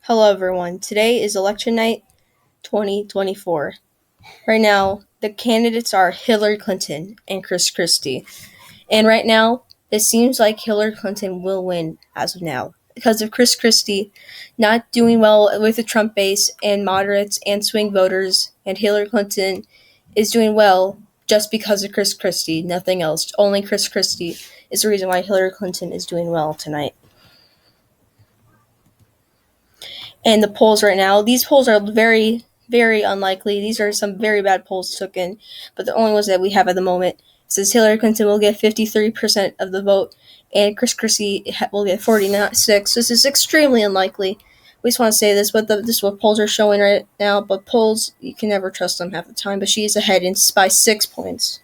Hello, everyone. Today is election night 2024. Right now, the candidates are Hillary Clinton and Christie. And right now, it seems like Hillary Clinton will win as of now because of Christie not doing well with the Trump base and moderates and swing voters, and Hillary Clinton is doing well just because of Christie, nothing else. Only Christie is the reason why Hillary Clinton is doing well tonight. And the polls right now, these polls are very, very unlikely. These are some very bad polls taken, but the only ones that we have at the moment. It says Hillary Clinton will get 53% of the vote, and Christie will get 46%. This is extremely unlikely. We just want to say this, but this is what polls are showing right now. But polls, you can never trust them half the time. But she is ahead by 6 points.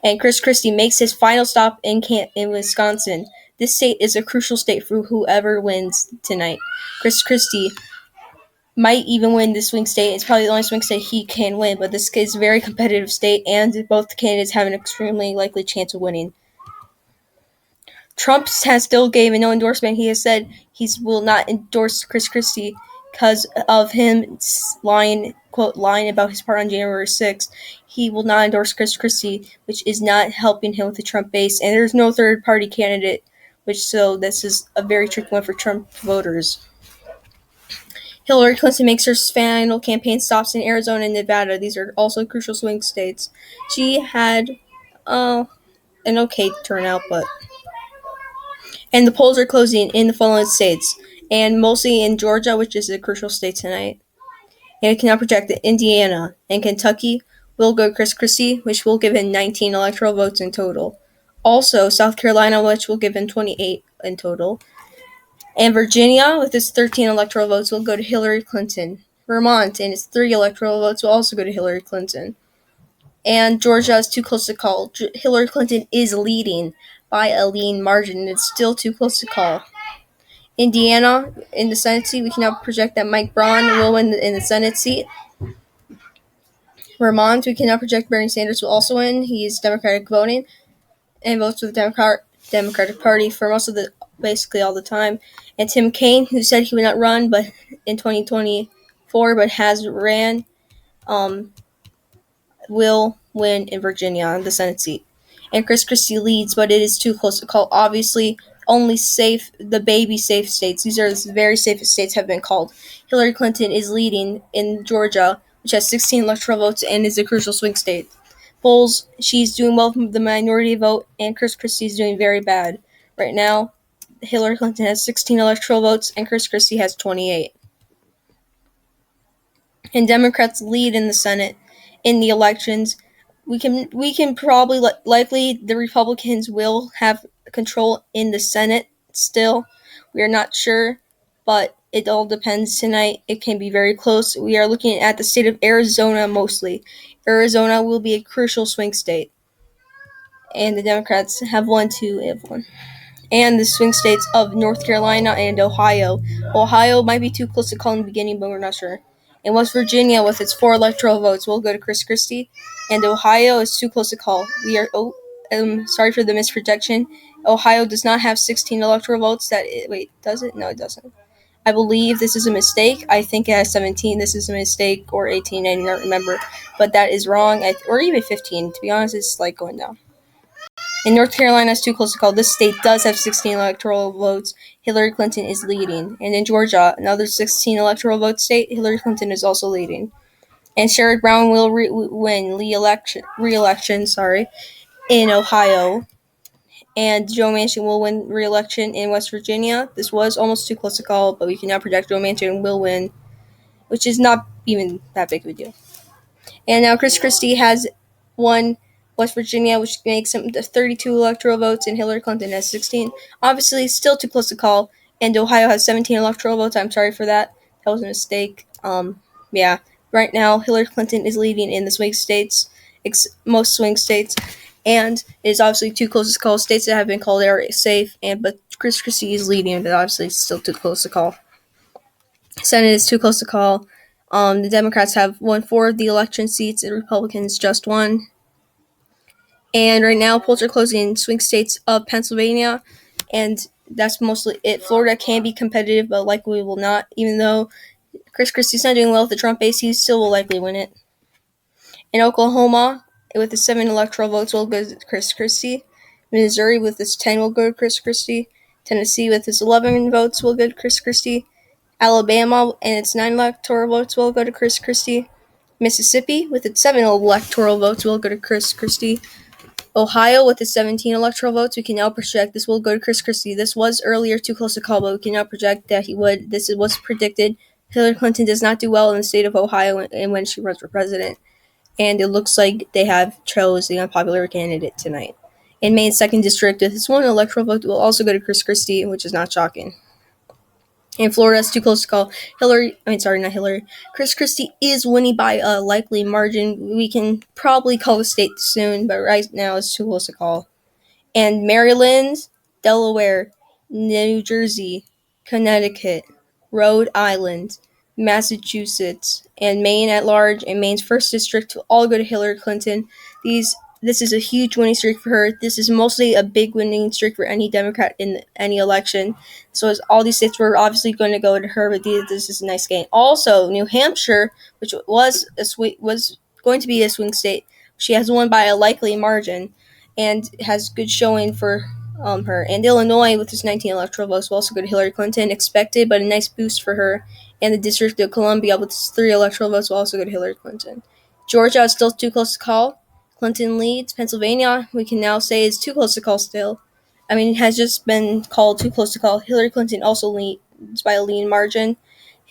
And Christie makes his final stop in Wisconsin. This state is a crucial state for whoever wins tonight. Christie might even win this swing state. It's probably the only swing state he can win, but this is a very competitive state, and both candidates have an extremely likely chance of winning. Trump has still given no endorsement. He has said he will not endorse Christie because of him lying about his part on January 6th. He will not endorse Christie, which is not helping him with the Trump base, and there's no third-party candidate, so this is a very tricky one for Trump voters. Hillary Clinton makes her final campaign stops in Arizona and Nevada. These are also crucial swing states. She had an okay turnout, and the polls are closing in the following states, and mostly in Georgia, which is a crucial state tonight. And it can now project that Indiana and Kentucky will go Christie, which will give him 19 electoral votes in total. Also, South Carolina, which will give him 28 in total. And Virginia, with its 13 electoral votes, will go to Hillary Clinton. Vermont and its 3 electoral votes will also go to Hillary Clinton. And Georgia is too close to call. Hillary Clinton is leading by a lean margin, and it's still too close to call. Indiana, in the Senate seat, we can now project that Mike Braun will win in the Senate seat. Vermont, we can now project Bernie Sanders will also win. He is Democratic voting and votes with the Democratic Party for basically all the time. And Tim Kaine, who said he would not run but in 2024 but has ran, will win in Virginia, the Senate seat. And Christie leads, but it is too close to call. Obviously, only the baby safe states. These are the very safest states have been called. Hillary Clinton is leading in Georgia, which has 16 electoral votes and is a crucial swing state. Polls, she's doing well from the minority vote, and Christie is doing very bad. Right now, Hillary Clinton has 16 electoral votes, and Christie has 28. And Democrats lead in the Senate in the elections. We can probably likely the Republicans will have control in the Senate still. We are not sure, but it all depends tonight. It can be very close. We are looking at the state of Arizona mostly. Arizona will be a crucial swing state, and the Democrats have won. And the swing states of North Carolina and Ohio. Ohio might be too close to call in the beginning, but we're not sure. And West Virginia, with its 4 electoral votes, will go to Christie, and Ohio is too close to call. Sorry for the misprojection. Ohio does not have 16 electoral votes. Does it? No, it doesn't. I believe this is a mistake. I think it has 17. This is a mistake, or 18. I don't remember, but that is wrong. Or even 15. To be honest, it's like going down. And North Carolina is too close to call. This state does have 16 electoral votes. Hillary Clinton is leading. And in Georgia, another 16 electoral vote state, Hillary Clinton is also leading. And Sherrod Brown will win re-election in Ohio. And Joe Manchin will win re-election in West Virginia. This was almost too close to call, but we can now project Joe Manchin will win, which is not even that big of a deal. And now Christie has won West Virginia, which makes him the 32 electoral votes, and Hillary Clinton has 16. Obviously, still too close to call. And Ohio has 17 electoral votes. I'm sorry for that. That was a mistake. Right now, Hillary Clinton is leading in the swing states, most swing states, and it is obviously too close to call. States that have been called are safe, but Christie is leading, but obviously still too close to call. Senate is too close to call. The Democrats have won 4 of the election seats, and Republicans just 1. And right now, polls are closing in swing states of Pennsylvania and that's mostly it. Florida can be competitive, but likely will not. Even though Chris Christie's not doing well with the Trump base, he still will likely win it. In Oklahoma, with the 7 electoral votes, will go to Chris Christie. Missouri, with its 10, will go to Chris Christie. Tennessee, with its 11 votes, will go to Chris Christie. Alabama and its 9 electoral votes will go to Chris Christie. Mississippi, with its 7 electoral votes, will go to Chris Christie. Ohio, with its 17 electoral votes, we can now project this will go to Chris Christie. This was earlier too close to call, but we can now project that he would. This was predicted. Hillary Clinton does not do well in the state of Ohio and when she runs for president. And it looks like they have chose the unpopular candidate tonight. In Maine's 2nd district, this one electoral vote will also go to Chris Christie, which is not shocking. In Florida, it's too close to call. Not Hillary. Chris Christie is winning by a likely margin. We can probably call the state soon, but right now it's too close to call. And Maryland, Delaware, New Jersey, Connecticut, Rhode Island, Massachusetts, and Maine at large, and Maine's 1st district will all go to Hillary Clinton. This is a huge winning streak for her. This is mostly a big winning streak for any Democrat in any election. So as all these states were obviously going to go to her, but this is a nice gain. Also, New Hampshire, which was going to be a swing state, she has won by a likely margin and has good showing for her. And Illinois, with its 19 electoral votes, will also go to Hillary Clinton. Expected, but a nice boost for her. And the District of Columbia, with its 3 electoral votes, will also go to Hillary Clinton. Georgia is still too close to call. Clinton leads. Pennsylvania, we can now say, is too close to call still. It has just been called too close to call. Hillary Clinton also leads by a lean margin.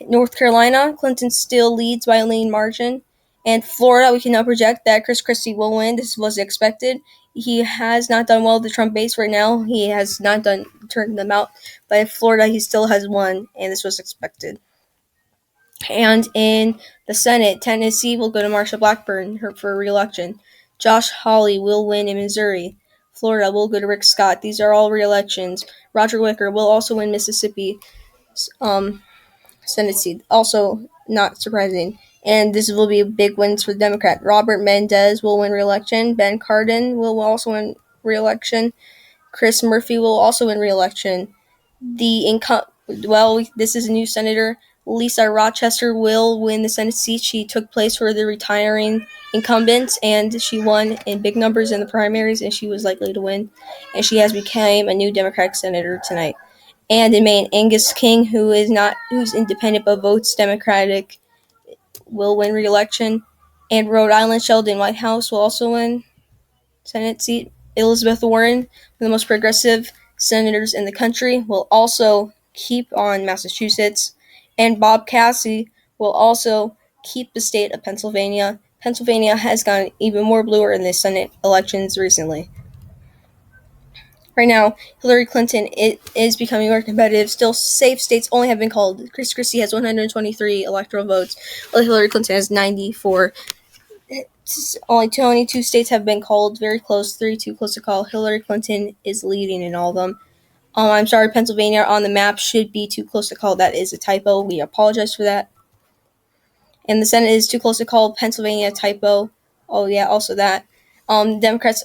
North Carolina, Clinton still leads by a lean margin. And Florida, we can now project that Chris Christie will win. This was expected. He has not done well with the Trump base right now. He has not turned them out. But in Florida, he still has won, and this was expected. And in the Senate, Tennessee will go to Marsha Blackburn for re-election. Josh Hawley will win in Missouri. Florida will go to Rick Scott. These are all re-elections. Roger Wicker will also win Mississippi Senate seat. Also not surprising. And this will be big wins for the Democrat. Robert Mendez will win re-election. Ben Cardin will also win re-election. Chris Murphy will also win re-election. This is a new senator. Lisa Rochester will win the Senate seat. She took place for the retiring incumbents, and she won in big numbers in the primaries, and she was likely to win. And she has become a new Democratic senator tonight. And in Maine, Angus King, who's independent but votes Democratic, will win re-election. And Rhode Island, Sheldon Whitehouse will also win Senate seat. Elizabeth Warren, one of the most progressive senators in the country, will also keep on Massachusetts. And Bob Casey will also keep the state of Pennsylvania. Pennsylvania has gotten even more bluer in the Senate elections recently. Right now, Hillary Clinton is becoming more competitive. Still, safe states only have been called. Chris Christie has 123 electoral votes, while Hillary Clinton has 94. Only 22 states have been called. Very close, 3 too close to call. Hillary Clinton is leading in all of them. I'm sorry, Pennsylvania on the map should be too close to call. That is a typo. We apologize for that. And the Senate is too close to call. Pennsylvania typo. Oh yeah, also that. Democrats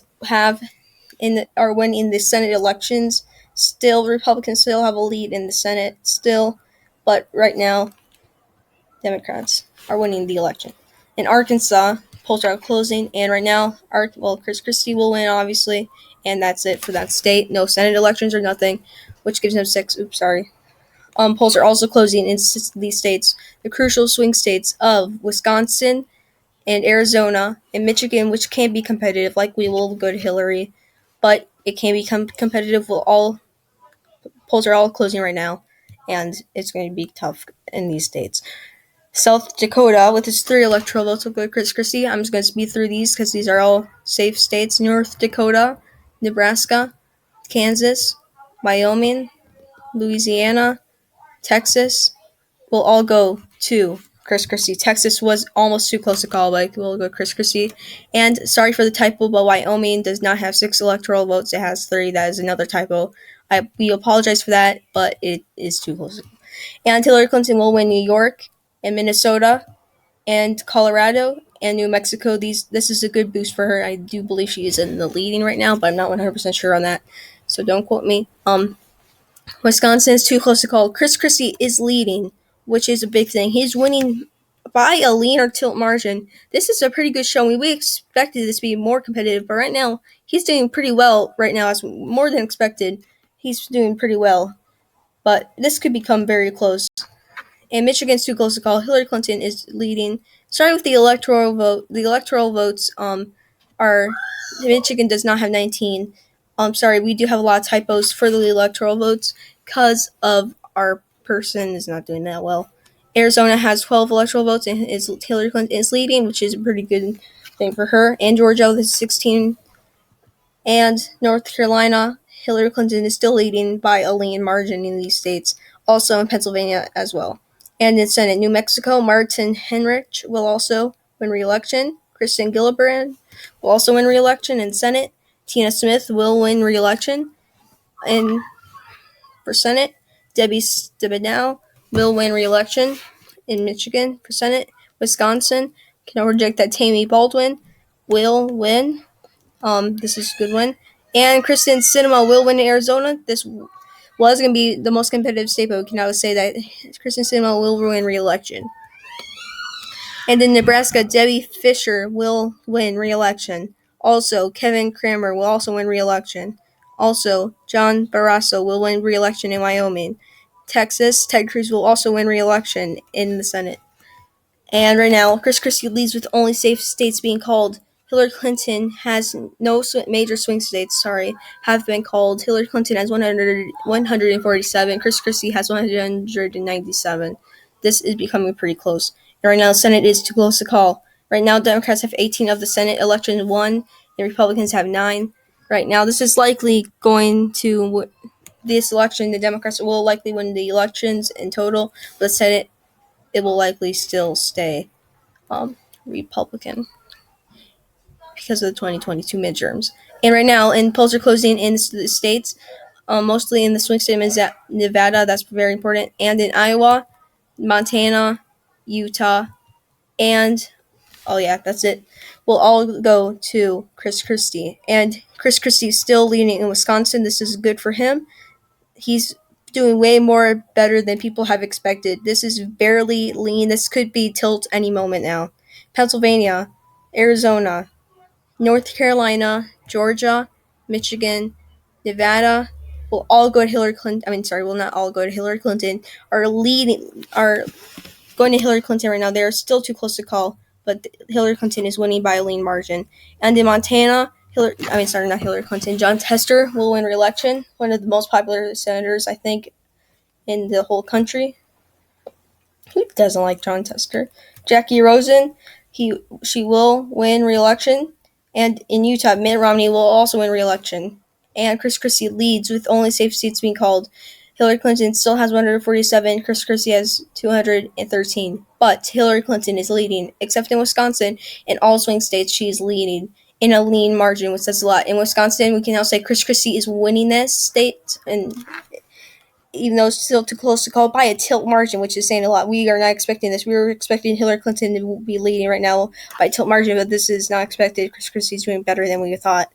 are winning the Senate elections. Still, Republicans still have a lead in the Senate still, but right now, Democrats are winning the election. In Arkansas, polls are closing, and right now, Chris Christie will win, obviously, and that's it for that state. No Senate elections or nothing, which gives him 6. Oops, sorry. Polls are also closing in these states, the crucial swing states of Wisconsin and Arizona and Michigan, which can be competitive, like we will go to Hillary, but it can become competitive. Polls are all closing right now, and it's going to be tough in these states. South Dakota, with its 3 electoral votes, will go to Chris Christie. I'm just going to speed through these because these are all safe states. North Dakota, Nebraska, Kansas, Wyoming, Louisiana, Texas will all go to Chris Christie. Texas was almost too close to call, but we'll go Chris Christie. And sorry for the typo, but Wyoming does not have 6 electoral votes. It has 3. That is another typo. We apologize for that, but it is too close. And Hillary Clinton will win New York and Minnesota and Colorado and New Mexico. This is a good boost for her. I do believe she is in the leading right now, but I'm not 100% sure on that, so don't quote me. Wisconsin is too close to call. Chris Christie is leading, which is a big thing. He's winning by a lean or tilt margin. This is a pretty good showing. We expected this to be more competitive, but right now he's doing pretty well. Right now, it's more than expected. He's doing pretty well, but this could become very close. And Michigan's too close to call. Hillary Clinton is leading. Starting with the electoral vote, the electoral votes are Michigan does not have 19. Sorry, we do have a lot of typos for the electoral votes because of our person is not doing that well. Arizona has 12 electoral votes and Hillary Clinton is leading, which is a pretty good thing for her. And Georgia with 16. And North Carolina, Hillary Clinton is still leading by a lean margin in these states. Also in Pennsylvania as well. And in Senate, New Mexico, Martin Henrich will also win re-election. Kristen Gillibrand will also win re-election in Senate. Tina Smith will win re-election for Senate. Debbie Stabenow will win re-election in Michigan for Senate. Wisconsin, cannot reject that Tammy Baldwin will win. This is a good one. And Kristen Sinema will win in Arizona. This was going to be the most competitive state, but we can now say that Kristen Sinema will win re-election. And in Nebraska, Debbie Fisher will win re-election. Also, Kevin Cramer will also win re-election. Also, John Barrasso will win re-election in Wyoming. Texas, Ted Cruz will also win re-election in the Senate. And right now, Chris Christie leads with only safe states being called. Hillary Clinton has no major swing states, have been called. Hillary Clinton has 147. Chris Christie has 197. This is becoming pretty close. And right now, the Senate is too close to call. Right now, Democrats have 18 of the Senate elections won, and Republicans have 9. Right now, this is likely going to, this election, the Democrats will likely win the elections in total, but the Senate, it will likely still stay Republican because of the 2022 midterms. And right now, polls are closing in the states, mostly in the swing state of Nevada, that's very important, and in Iowa, Montana, Utah, and that's it. We'll all go to Chris Christie. And Chris Christie is still leading in Wisconsin. This is good for him. He's doing way more better than people have expected. This is barely lean. This could be tilt any moment now. Pennsylvania, Arizona, North Carolina, Georgia, Michigan, Nevada will all go to Hillary Clinton. Will not all go to Hillary Clinton. Are going to Hillary Clinton right now. They are still too close to call, but Hillary Clinton is winning by a lean margin. And in Montana, not Hillary Clinton. John Tester will win re-election. One of the most popular senators, I think, in the whole country. Who doesn't like John Tester? Jackie Rosen, she will win re-election. And in Utah, Mitt Romney will also win re-election. And Chris Christie leads with only safe seats being called. Hillary Clinton still has 147. Chris Christie has 213. But Hillary Clinton is leading, except in Wisconsin. In all swing states, she is leading in a lean margin, which says a lot. In Wisconsin, we can now say Chris Christie is winning this state, and even though it's still too close to call, by a tilt margin, which is saying a lot. We are not expecting this. We were expecting Hillary Clinton to be leading right now by a tilt margin, but this is not expected. Chris Christie is doing better than we thought.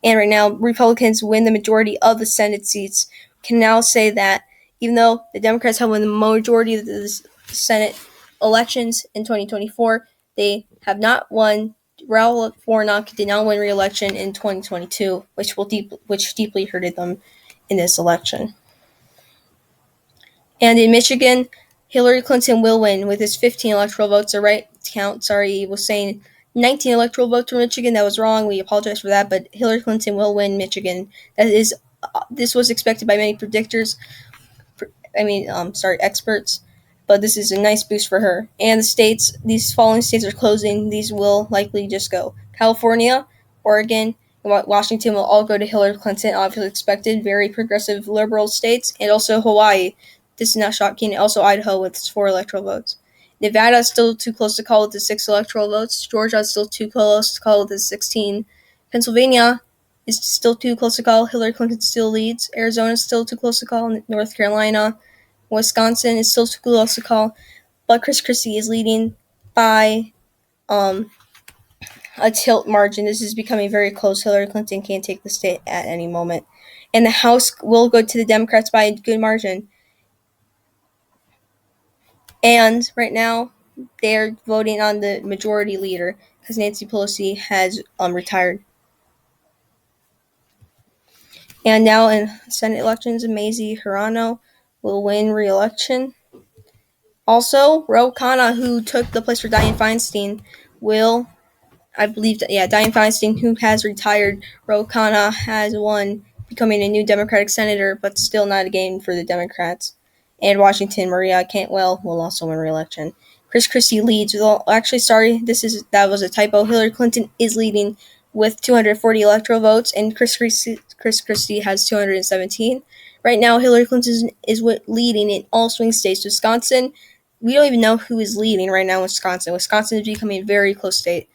And right now, Republicans win the majority of the Senate seats. We can now say that even though the Democrats have won the majority of the Senate elections in 2024, they have not won. Raul Warnock did not win re-election in 2022, which deeply hurted them in this election. And in Michigan, Hillary Clinton will win with his 15 electoral votes. The right count, he was saying 19 electoral votes for Michigan. That was wrong. We apologize for that, but Hillary Clinton will win Michigan. This was expected by many predictors. Experts. But this is a nice boost for her. And these following states are closing. These will likely just go. California, Oregon, and Washington will all go to Hillary Clinton, obviously expected. Very progressive liberal states. And also Hawaii. This is not shocking. Also Idaho with 4 electoral votes. Nevada is still too close to call with the 6 electoral votes. Georgia is still too close to call with the 16. Pennsylvania is still too close to call. Hillary Clinton still leads. Arizona is still too close to call. North Carolina, Wisconsin is still too close to call. But Chris Christie is leading by a tilt margin. This is becoming very close. Hillary Clinton can take the state at any moment. and the House will go to the Democrats by a good margin. And right now, they're voting on the majority leader because Nancy Pelosi has retired. And now in Senate elections, Mazie Hirono will win re-election. Also, Ro Khanna, who took the place for Dianne Feinstein, will, I believe, Dianne Feinstein, who has retired, Ro Khanna has won, becoming a new Democratic senator, but still not a gain for the Democrats. And Washington, Maria Cantwell will also win re-election. Christie leads. Well, actually, sorry, that was a typo. Hillary Clinton is leading with 240 electoral votes, and Chris Christie has 217. Right now, Hillary Clinton is leading in all swing states. Wisconsin, we don't even know who is leading right now in Wisconsin. Wisconsin is becoming a very close state.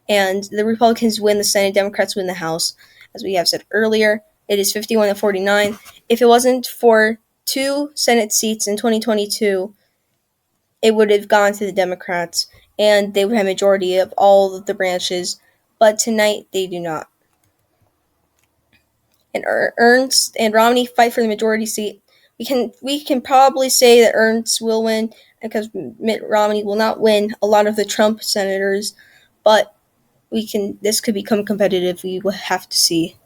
And the Republicans win the Senate, Democrats win the House. As we have said earlier, it is 51-49. If it wasn't for 2 Senate seats in 2022, it would have gone to the Democrats, and they would have majority of all of the branches. But tonight, they do not. And Ernst and Romney fight for the majority seat. We can probably say that Ernst will win because Mitt Romney will not win a lot of the Trump senators, but this could become competitive. We will have to see.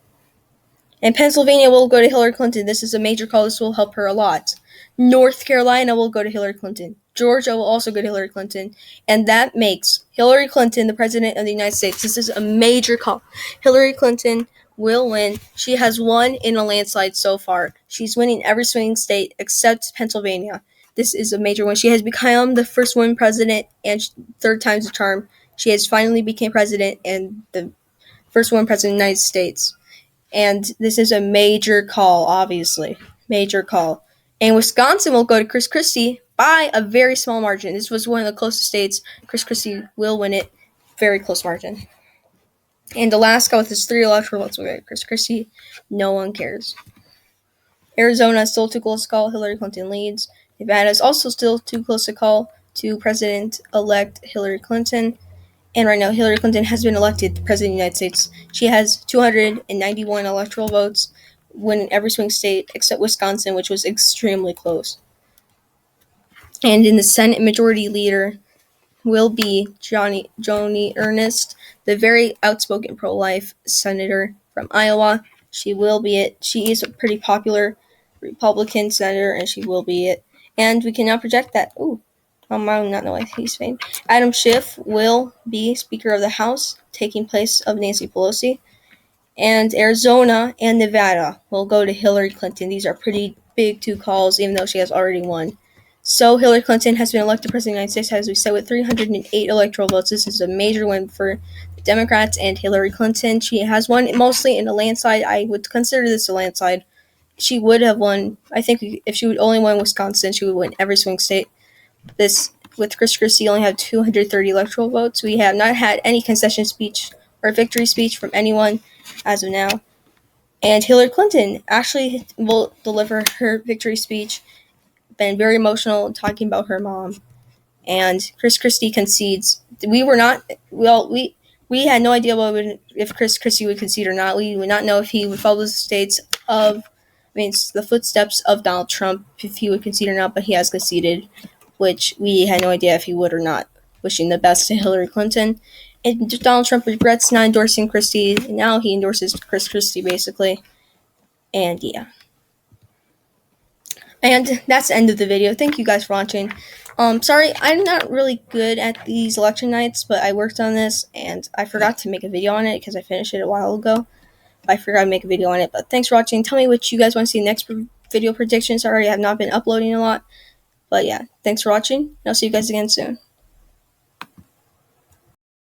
And Pennsylvania will go to Hillary Clinton. This is a major call. This will help her a lot. North Carolina will go to Hillary Clinton. Georgia will also go to Hillary Clinton. And that makes Hillary Clinton the president of the United States. This is a major call. Hillary Clinton will win. She has won in a landslide so far. She's winning every swing state except Pennsylvania. This is a major win. She has become the first woman president, and 3rd time's the charm. She has finally become president and the first woman president of the United States. And this is a major call, obviously. Major call. And Wisconsin will go to Chris Christie by a very small margin. This was one of the closest states. Chris Christie will win it. Very close margin. And Alaska, with its 3 electoral votes, will go to Chris Christie. No one cares. Arizona is still too close to call. Hillary Clinton leads. Nevada is also still too close to call to President-elect Hillary Clinton. And right now, Hillary Clinton has been elected the President of the United States. She has 291 electoral votes, winning every swing state except Wisconsin, which was extremely close. And in the Senate, Majority Leader will be Joni Ernst, the very outspoken pro-life senator from Iowa. She will be it. She is a pretty popular Republican senator, and she will be it. And we can now project that. I do not know why he's famous. Adam Schiff will be Speaker of the House, taking place of Nancy Pelosi. And Arizona and Nevada will go to Hillary Clinton. These are pretty big 2 calls, even though she has already won. So Hillary Clinton has been elected President of the United States, as we said, with 308 electoral votes. This is a major win for the Democrats and Hillary Clinton. She has won mostly in a landslide. I would consider this a landslide. She would have won. I think if she would only win Wisconsin, she would win every swing state. This, with Chris Christie, only have 230 electoral votes. We have not had any concession speech or victory speech from anyone as of now. And Hillary Clinton actually will deliver her victory speech. Been very emotional, talking about her mom. And Chris Christie concedes. We had no idea if Chris Christie would concede or not. We would not know if he would follow the footsteps of Donald Trump, if he would concede or not, but he has conceded, which we had no idea if he would or not. Wishing the best to Hillary Clinton. And Donald Trump regrets not endorsing Christie, and now he endorses Chris Christie, basically. And yeah. And that's the end of the video. Thank you guys for watching. Sorry, I'm not really good at these election nights, but I worked on this, and I forgot to make a video on it because I finished it a while ago. I forgot to make a video on it, but thanks for watching. Tell me what you guys want to see next video predictions. Sorry, I have not been uploading a lot. But yeah, thanks for watching, and I'll see you guys again soon.